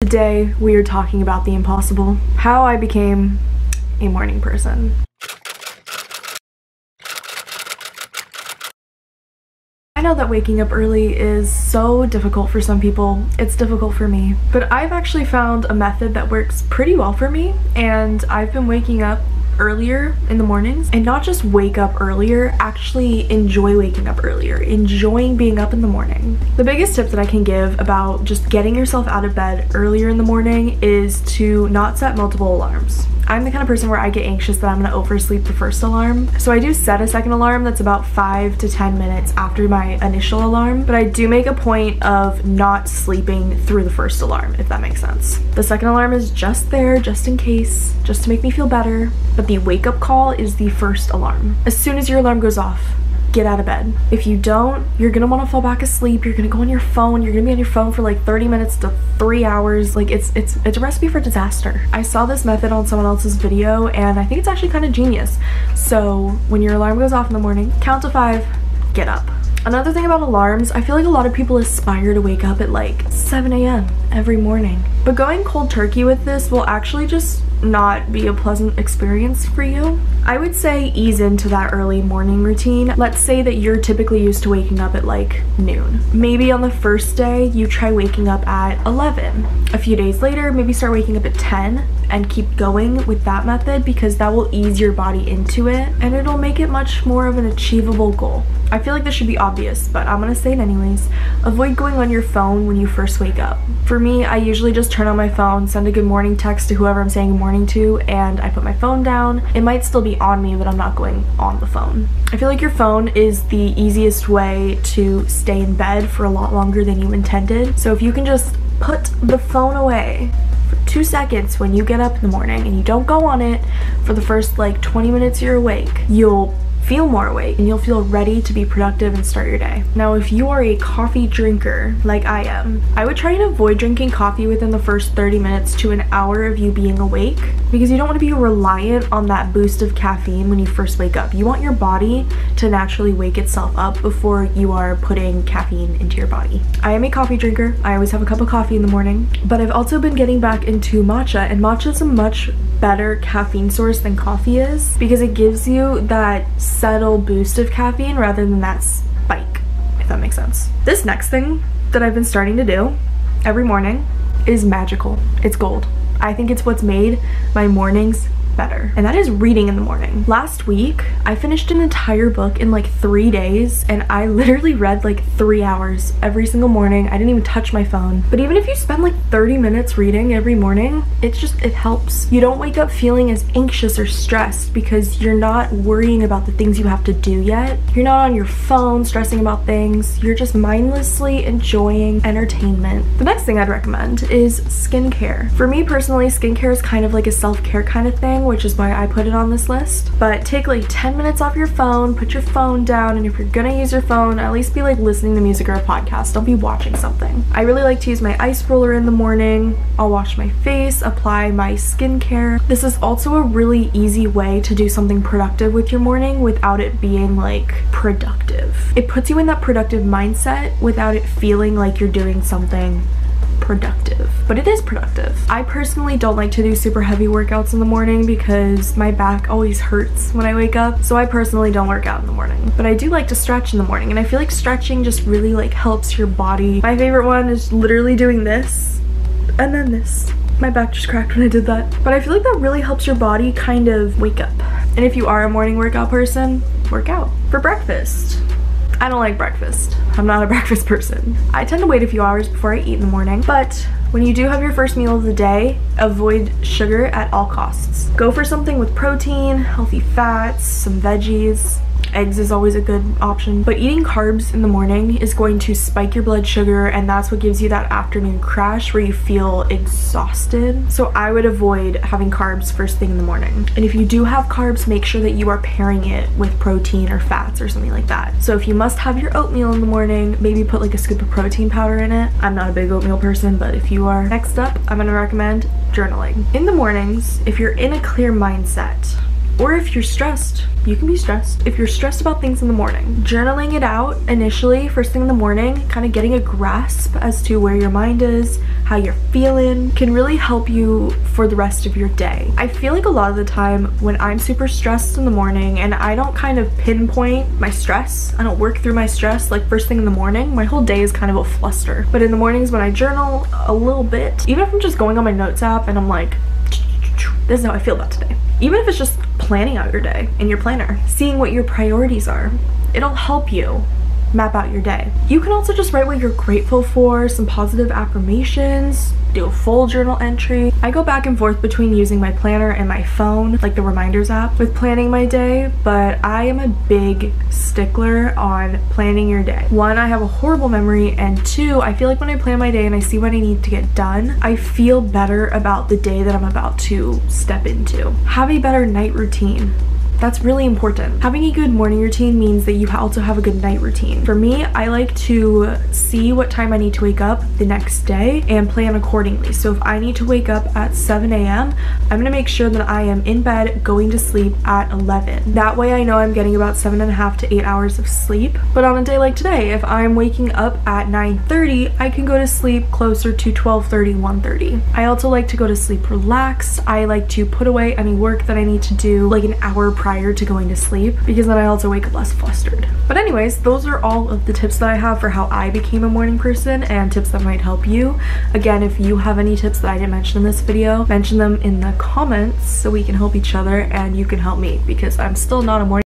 Today we are talking about the impossible, how I became a morning person. I know that waking up early is so difficult for some people. It's difficult for me, but I've actually found a method that works pretty well for me, and I've been waking up earlier in the mornings, and not just wake up earlier, actually enjoy waking up earlier, enjoying being up in the morning. The biggest tip that I can give about just getting yourself out of bed earlier in the morning is to not set multiple alarms. I'm the kind of person where I get anxious that I'm gonna oversleep the first alarm. So I do set a second alarm that's about 5 to 10 minutes after my initial alarm, but I do make a point of not sleeping through the first alarm, if that makes sense. The second alarm is just there, just in case, just to make me feel better, but the wake up call is the first alarm. As soon as your alarm goes off, get out of bed. If you don't, you're gonna want to fall back asleep. You're gonna go on your phone. You're gonna be on your phone for like 30 minutes to 3 hours. Like it's a recipe for disaster. I saw this method on someone else's video and I think it's actually kind of genius. So when your alarm goes off in the morning, count to 5, get up. Another thing about alarms, I feel like a lot of people aspire to wake up at like 7 a.m. every morning. But going cold turkey with this will actually just not be a pleasant experience for you. I would say ease into that early morning routine. Let's say that you're typically used to waking up at like noon. Maybe on the first day you try waking up at 11. A few days later, maybe start waking up at 10 and keep going with that method, because that will ease your body into it and it'll make it much more of an achievable goal. I feel like this should be obvious, but I'm gonna say it anyways. Avoid going on your phone when you first wake up. For me, I usually just turn on my phone, send a good morning text to whoever I'm saying good morning to, and I put my phone down. It might still be on me, but I'm not going on the phone. I feel like your phone is the easiest way to stay in bed for a lot longer than you intended. So if you can just put the phone away for 2 seconds when you get up in the morning and you don't go on it for the first like 20 minutes you're awake, you'll feel more awake and you'll feel ready to be productive and start your day. Now, if you are a coffee drinker like I am, I would try and avoid drinking coffee within the first 30 minutes to an hour of you being awake, because you don't want to be reliant on that boost of caffeine when you first wake up. You want your body to naturally wake itself up before you are putting caffeine into your body. I am a coffee drinker. I always have a cup of coffee in the morning, but I've also been getting back into matcha, and matcha is a much better caffeine source than coffee is, because it gives you that subtle boost of caffeine rather than that spike, if that makes sense. This next thing that I've been starting to do every morning is magical. It's gold. I think it's what's made my mornings better, and that is reading in the morning. Last week I finished an entire book in like 3 days, and I literally read like 3 hours every single morning. I didn't even touch my phone. But even if you spend like 30 minutes reading every morning, it helps. You don't wake up feeling as anxious or stressed because you're not worrying about the things you have to do yet. You're not on your phone stressing about things. You're just mindlessly enjoying entertainment. The next thing I'd recommend is skincare. For me personally, skincare is kind of like a self-care kind of thing, which is why I put it on this list. But take like 10 minutes off your phone, put your phone down, and if you're gonna use your phone, at least be like listening to music or a podcast. Don't be watching something. I really like to use my ice roller in the morning. I'll wash my face, apply my skincare. This is also a really easy way to do something productive with your morning without it being like productive. It puts you in that productive mindset without it feeling like you're doing something productive, but it is productive. I personally don't like to do super heavy workouts in the morning because my back always hurts when I wake up, so I personally don't work out in the morning. But I do like to stretch in the morning, and I feel like stretching just really like helps your body. My favorite one is literally doing this and then this. My back just cracked when I did that, but I feel like that really helps your body kind of wake up. And if you are a morning workout person, work out. For breakfast, I don't like breakfast. I'm not a breakfast person. I tend to wait a few hours before I eat in the morning, but when you do have your first meal of the day, avoid sugar at all costs. Go for something with protein, healthy fats, some veggies. Eggs is always a good option, but eating carbs in the morning is going to spike your blood sugar, and that's what gives you that afternoon crash where you feel exhausted. So I would avoid having carbs first thing in the morning. And if you do have carbs, make sure that you are pairing it with protein or fats or something like that. So if you must have your oatmeal in the morning, maybe put like a scoop of protein powder in it. I'm not a big oatmeal person, but if you are. Next up, I'm gonna recommend journaling. In the mornings, if you're in a clear mindset, Or if you're stressed, you can be stressed. If you're stressed about things in the morning, journaling it out initially, first thing in the morning, kind of getting a grasp as to where your mind is, how you're feeling, can really help you for the rest of your day. I feel like a lot of the time when I'm super stressed in the morning and I don't kind of pinpoint my stress, I don't work through my stress like first thing in the morning, my whole day is kind of a fluster. But in the mornings when I journal a little bit, even if I'm just going on my notes app and I'm like, this is how I feel about today. Even if it's just planning out your day in your planner, seeing what your priorities are, it'll help you map out your day. You can also just write what you're grateful for, some positive affirmations, do a full journal entry. I go back and forth between using my planner and my phone, like the reminders app, with planning my day, but I am a big stickler on planning your day. One, I have a horrible memory, and two, I feel like when I plan my day and I see what I need to get done, I feel better about the day that I'm about to step into. Have a better night routine. That's really important. Having a good morning routine means that you also have a good night routine. For me, I like to see what time I need to wake up the next day and plan accordingly. So if I need to wake up at 7 a.m., I'm gonna make sure that I am in bed going to sleep at 11. That way I know I'm getting about 7.5 to 8 hours of sleep. But on a day like today, if I'm waking up at 9:30, I can go to sleep closer to 12:30, 1:30. I also like to go to sleep relaxed. I like to put away any work that I need to do like an hour prior to going to sleep, because then I also wake up less flustered. But anyways, those are all of the tips that I have for how I became a morning person and tips that might help you. Again, if you have any tips that I didn't mention in this video, mention them in the comments so we can help each other and you can help me, because I'm still not a morning